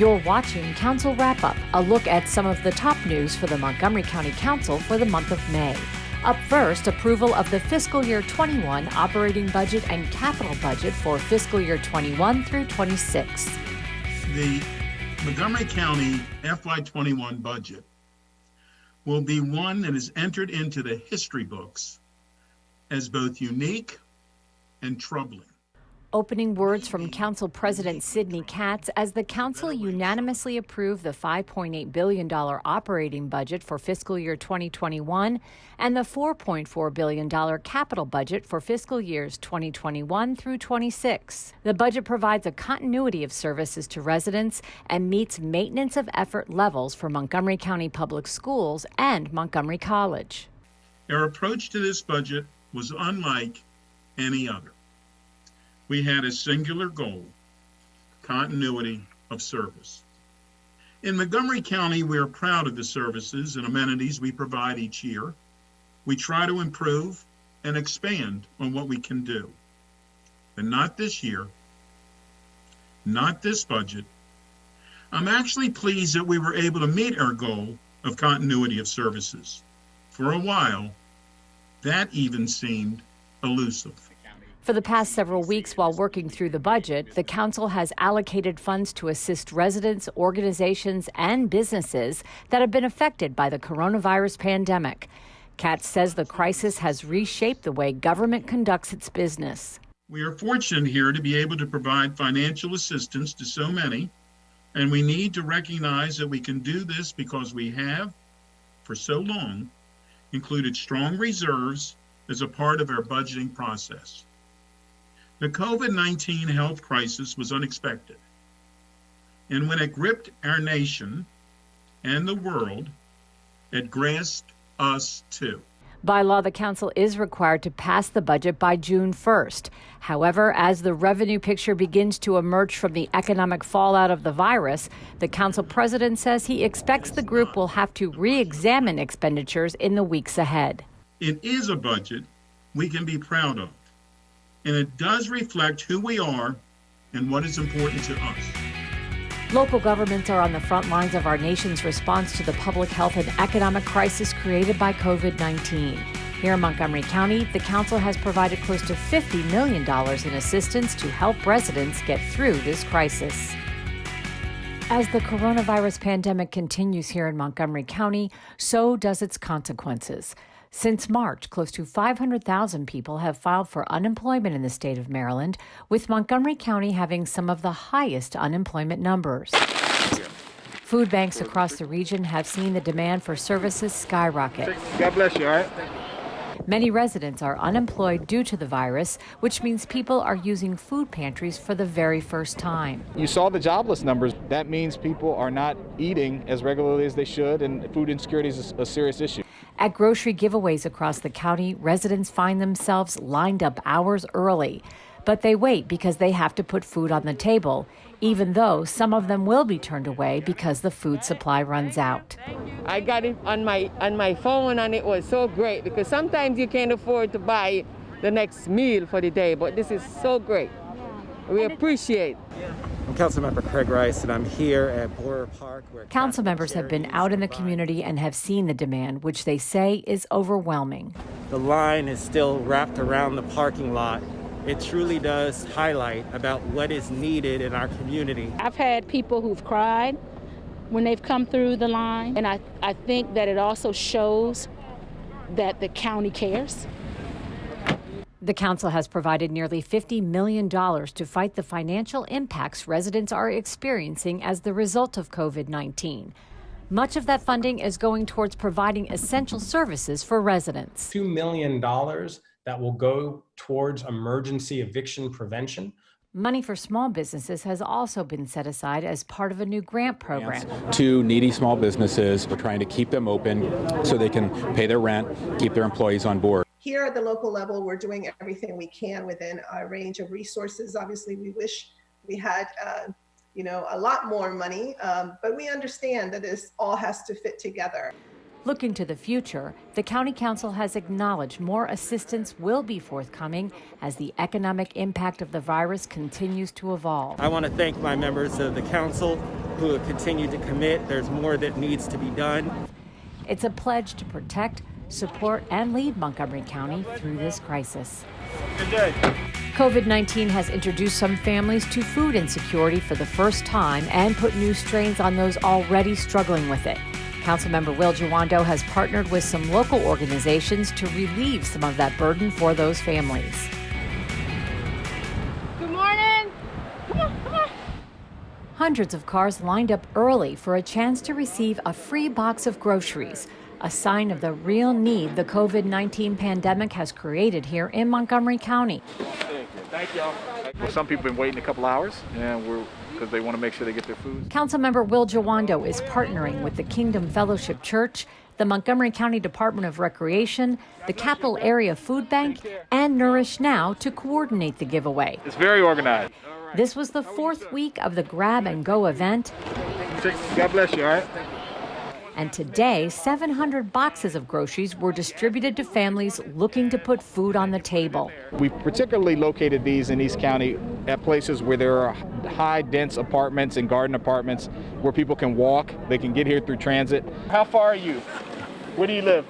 You're watching Council Wrap-Up, a look at some of the top news for the Montgomery County Council for the month of May. Up first, approval of the fiscal year 21 operating budget and capital budget for fiscal year 21 through 26. The Montgomery County FY21 budget will be one that is entered into the history books as both unique and troubling. Opening words from Council President Sidney Katz as the Council unanimously approved the $5.8 billion operating budget for fiscal year 2021 and the $4.4 billion capital budget for fiscal years 2021 through 26. The budget provides a continuity of services to residents and meets maintenance of effort levels for Montgomery County Public Schools and Montgomery College. Our approach to this budget was unlike any other. We had a singular goal: continuity of service. In Montgomery County, we are proud of the services and amenities we provide each year. We try to improve and expand on what we can do. But not this year, not this budget. I'm actually pleased that we were able to meet our goal of continuity of services. For a while, that even seemed elusive. For the past several weeks while working through the budget, the Council has allocated funds to assist residents, organizations, and businesses that have been affected by the coronavirus pandemic. Katz says the crisis has reshaped the way government conducts its business. We are fortunate here to be able to provide financial assistance to so many, and we need to recognize that we can do this because we have, for so long, included strong reserves as a part of our budgeting process. The COVID-19 health crisis was unexpected, and when it gripped our nation and the world, it grasped us too. By law, the Council is required to pass the budget by June 1st. However, as the revenue picture begins to emerge from the economic fallout of the virus, the Council President says he expects the group will have to re-examine expenditures in the weeks ahead. It is a budget we can be proud of, and it does reflect who we are and what is important to us. Local governments are on the front lines of our nation's response to the public health and economic crisis created by COVID-19. Here in Montgomery County, the Council has provided close to $50 million in assistance to help residents get through this crisis. As the coronavirus pandemic continues here in Montgomery County, so does its consequences. Since March, close to 500,000 people have filed for unemployment in the state of Maryland, with Montgomery County having some of the highest unemployment numbers. Food banks across the region have seen the demand for services skyrocket. God bless you, all right? Many residents are unemployed due to the virus, which means people are using food pantries for the very first time. You saw the jobless numbers. That means people are not eating as regularly as they should, and food insecurity is a serious issue. At grocery giveaways across the county, residents find themselves lined up hours early. But they wait because they have to put food on the table, even though some of them will be turned away because the food supply runs out. I got it on my phone, and it was so great because sometimes you can't afford to buy the next meal for the day, but this is so great. We appreciate. I'm Councilmember Craig Rice, and I'm here at Borer Park. Council members have been out in the community and have seen the demand, which they say is overwhelming. The line is still wrapped around the parking lot. It truly does highlight about what is needed in our community. I've had people who've cried when they've come through the line, and I think that it also shows that the county cares. The council has provided nearly $50 million to fight the financial impacts residents are experiencing as the result of COVID-19. Much of that funding is going towards providing essential services for residents. $2 million that will go towards emergency eviction prevention. Money for small businesses has also been set aside as part of a new grant program. To needy small businesses, we're trying to keep them open so they can pay their rent, keep their employees on board. Here at the local level, we're doing everything we can within our range of resources. Obviously, we wish we had a lot more money, but we understand that this all has to fit together. Looking to the future, the County Council has acknowledged more assistance will be forthcoming as the economic impact of the virus continues to evolve. I want to thank my members of the council who have continued to commit. There's more that needs to be done. It's a pledge to protect, support, and lead Montgomery County through this crisis. COVID-19 has introduced some families to food insecurity for the first time and put new strains on those already struggling with it. Councilmember Will Jawando has partnered with some local organizations to relieve some of that burden for those families. Good morning. Come on. Hundreds of cars lined up early for a chance to receive a free box of groceries, a sign of the real need the COVID-19 pandemic has created here in Montgomery County. Thank you. Well, some people have been waiting a couple hours, and because they want to make sure they get their food. Councilmember Will Jawando is partnering with the Kingdom Fellowship Church, the Montgomery County Department of Recreation, the Capital Area Food Bank, and Nourish Now to coordinate the giveaway. It's very organized. This was the fourth week of the Grab and Go event. God bless you, all right? And today, 700 boxes of groceries were distributed to families looking to put food on the table. We particularly located these in East County at places where there are high, dense apartments and garden apartments where people can walk. They can get here through transit. How far are you? Where do you live?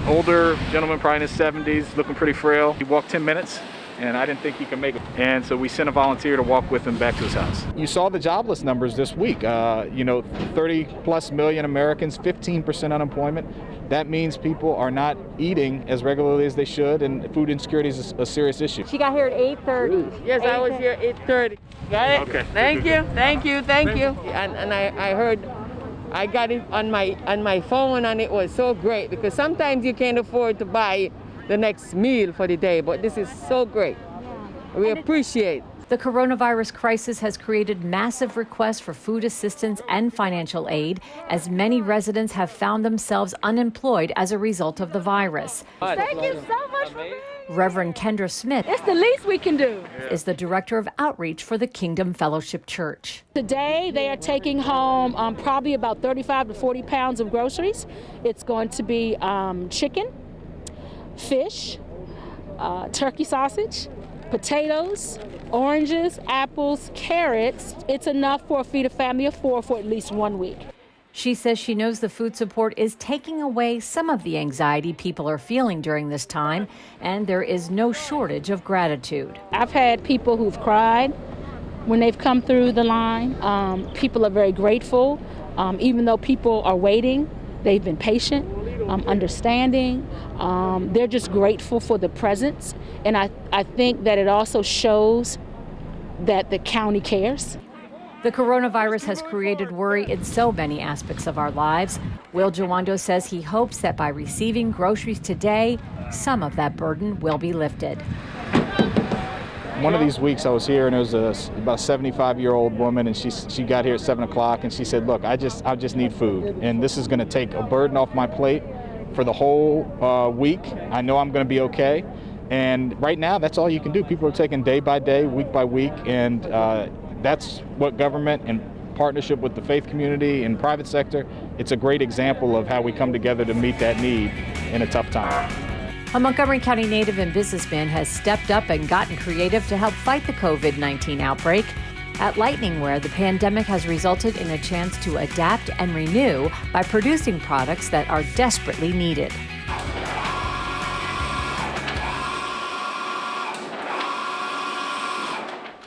Older gentleman, probably in his 70s, looking pretty frail. He walked 10 minutes. And I didn't think he could make it. And so we sent a volunteer to walk with him back to his house. You saw the jobless numbers this week. 30 plus million Americans, 15% unemployment. That means people are not eating as regularly as they should, and food insecurity is a serious issue. She got here at 8:30. Yes, I was here at 8:30. Got it? Okay. Thank you. And I heard, I got it on my phone, and it was so great because sometimes you can't afford to buy the next meal for the day, but this is so great. We appreciate. The coronavirus crisis has created massive requests for food assistance and financial aid, as many residents have found themselves unemployed as a result of the virus. Thank you so much for being. Reverend Kendra Smith It's the least we can do. is the director of outreach for the Kingdom Fellowship Church. Today, they are taking home probably about 35 to 40 pounds of groceries. It's going to be chicken, fish, turkey sausage, potatoes, oranges, apples, carrots. It's enough for feed a family of 4 for at least 1 week. She says she knows the food support is taking away some of the anxiety people are feeling during this time, and there is no shortage of gratitude. I've had people who've cried when they've come through the line. People are very grateful. Even though people are waiting, they've been patient, understanding. They're just grateful for the presence. And I think that it also shows that the county cares. The coronavirus has created worry in so many aspects of our lives. Will Jawando says he hopes that by receiving groceries today, some of that burden will be lifted. One of these weeks I was here, and there was about a 75-year-old woman, and she got here at 7 o'clock, and she said, look, I just need food, and this is going to take a burden off my plate for the whole week. I know I'm going to be okay. And right now, that's all you can do. People are taking day by day, week by week, and that's what government and partnership with the faith community and private sector, it's a great example of how we come together to meet that need in a tough time. A Montgomery County native and businessman has stepped up and gotten creative to help fight the COVID-19 outbreak. At Lightningware, the pandemic has resulted in a chance to adapt and renew by producing products that are desperately needed.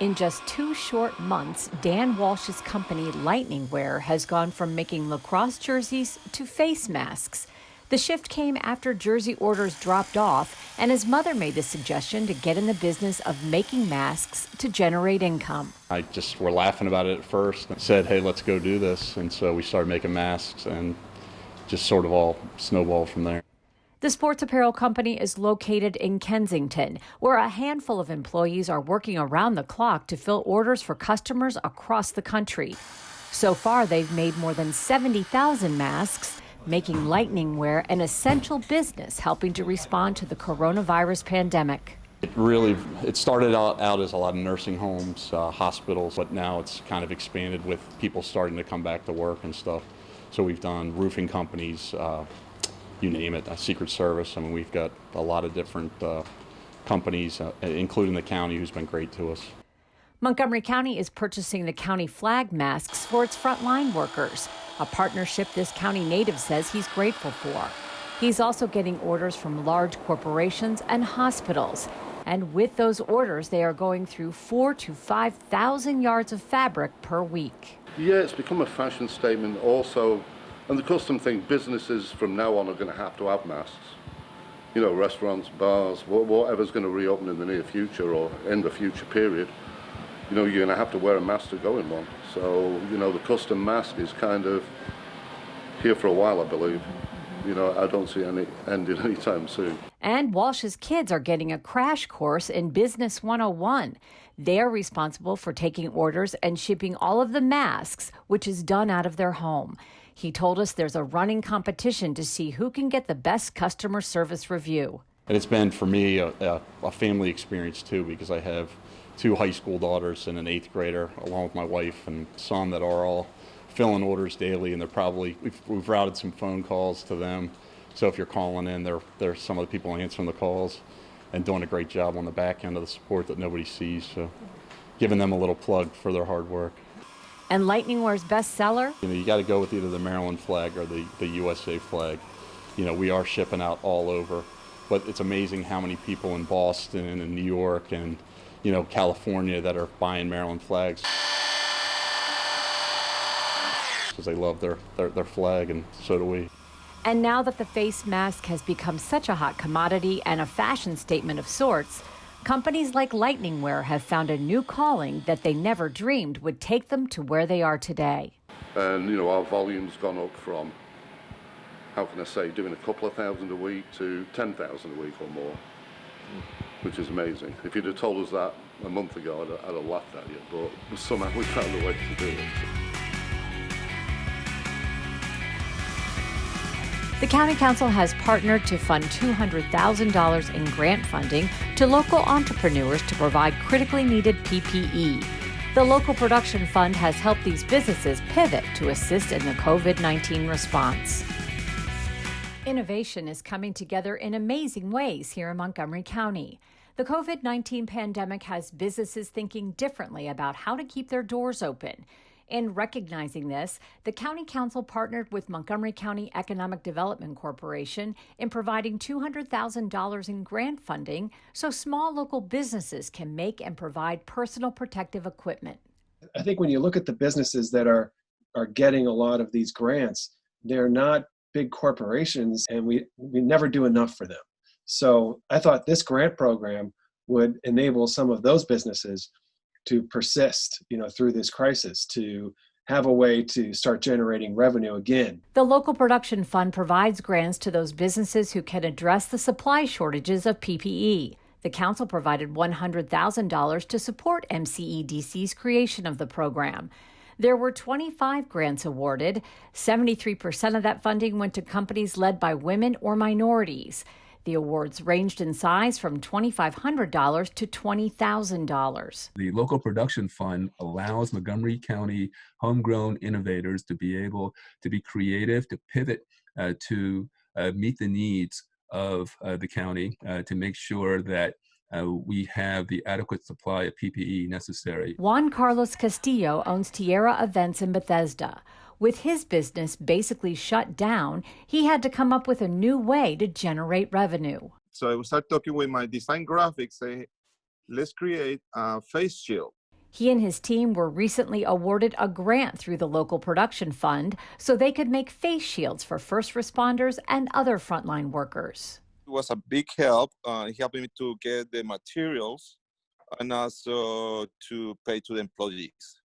In just 2 short months, Dan Walsh's company Lightningware has gone from making lacrosse jerseys to face masks. The shift came after jersey orders dropped off, and his mother made the suggestion to get in the business of making masks to generate income. We're laughing about it at first and said, hey, let's go do this. And so we started making masks and just sort of all snowballed from there. The sports apparel company is located in Kensington, where a handful of employees are working around the clock to fill orders for customers across the country. So far, they've made more than 70,000 masks, making Lightningware an essential business helping to respond to the coronavirus pandemic. It started out as a lot of nursing homes, hospitals, but now it's kind of expanded with people starting to come back to work and stuff. So we've done roofing companies, you name it, Secret Service. I mean, we've got a lot of different companies, including the county, who's been great to us. Montgomery County is purchasing the county flag masks for its frontline workers, a partnership this county native says he's grateful for. He's also getting orders from large corporations and hospitals. And with those orders, they are going through 4,000 to 5,000 yards of fabric per week. Yeah, it's become a fashion statement also. And the custom thing, businesses from now on are going to have masks. You know, restaurants, bars, whatever's going to reopen in the near future or in the future period, you know, you're going to have to wear a mask to go in one. So, you know, the custom mask is kind of here for a while, I believe. You know, I don't see any ending anytime soon. And Walsh's kids are getting a crash course in Business 101. They're responsible for taking orders and shipping all of the masks, which is done out of their home. He told us there's a running competition to see who can get the best customer service review. And it's been, for me, a family experience, too, because I have 2 high school daughters and an 8th grader, along with my wife and son, that are all filling orders daily, and they're probably, we've routed some phone calls to them. So if you're calling in, they're some of the people answering the calls and doing a great job on the back end of the support that nobody sees. So giving them a little plug for their hard work. And Lightning Wear's bestseller? You know, you got to go with either the Maryland flag or the USA flag. You know, we are shipping out all over, but it's amazing how many people in Boston and New York and, you know, California that are buying Maryland flags because they love their flag, and so do we. And now that the face mask has become such a hot commodity and a fashion statement of sorts, companies like Lightning Wear have found a new calling that they never dreamed would take them to where they are today. And, you know, our volume's gone up from, how can I say, doing a couple of thousand a week to 10,000 a week or more, which is amazing. If you'd have told us that a month ago, I'd have laughed at you, but somehow we found a way to do it. The County Council has partnered to fund $200,000 in grant funding to local entrepreneurs to provide critically needed PPE. The Local Production Fund has helped these businesses pivot to assist in the COVID-19 response. Innovation is coming together in amazing ways here in Montgomery County. The COVID-19 pandemic has businesses thinking differently about how to keep their doors open. In recognizing this, the County Council partnered with Montgomery County Economic Development Corporation in providing $200,000 in grant funding so small local businesses can make and provide personal protective equipment. I think when you look at the businesses that are getting a lot of these grants, they're not big corporations, and we never do enough for them. So I thought this grant program would enable some of those businesses to persist, you know, through this crisis, to have a way to start generating revenue again. The Local Production Fund provides grants to those businesses who can address the supply shortages of PPE. The council provided $100,000 to support MCEDC's creation of the program. There were 25 grants awarded. 73% of that funding went to companies led by women or minorities. The awards ranged in size from $2,500 to $20,000. The Local Production Fund allows Montgomery County homegrown innovators to be able to be creative, to pivot to meet the needs of the county, to make sure that we have the adequate supply of PPE necessary. Juan Carlos Castillo owns Tierra Events in Bethesda. With his business basically shut down, he had to come up with a new way to generate revenue. So I started talking with my design graphics, say, let's create a face shield. He and his team were recently awarded a grant through the Local Production Fund so they could make face shields for first responders and other frontline workers. It was a big help, helping me to get the materials and also to pay to the employees.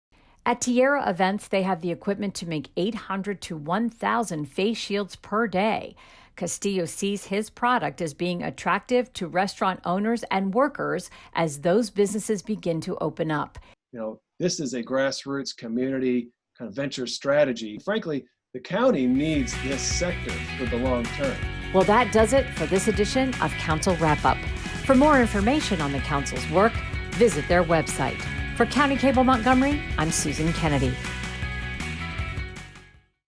At Tierra Events, they have the equipment to make 800 to 1,000 face shields per day. Castillo sees his product as being attractive to restaurant owners and workers as those businesses begin to open up. You know, this is a grassroots community kind of venture strategy. Frankly, the county needs this sector for the long term. Well, that does it for this edition of Council Wrap-Up. For more information on the council's work, visit their website. For County Cable Montgomery, I'm Susan Kennedy.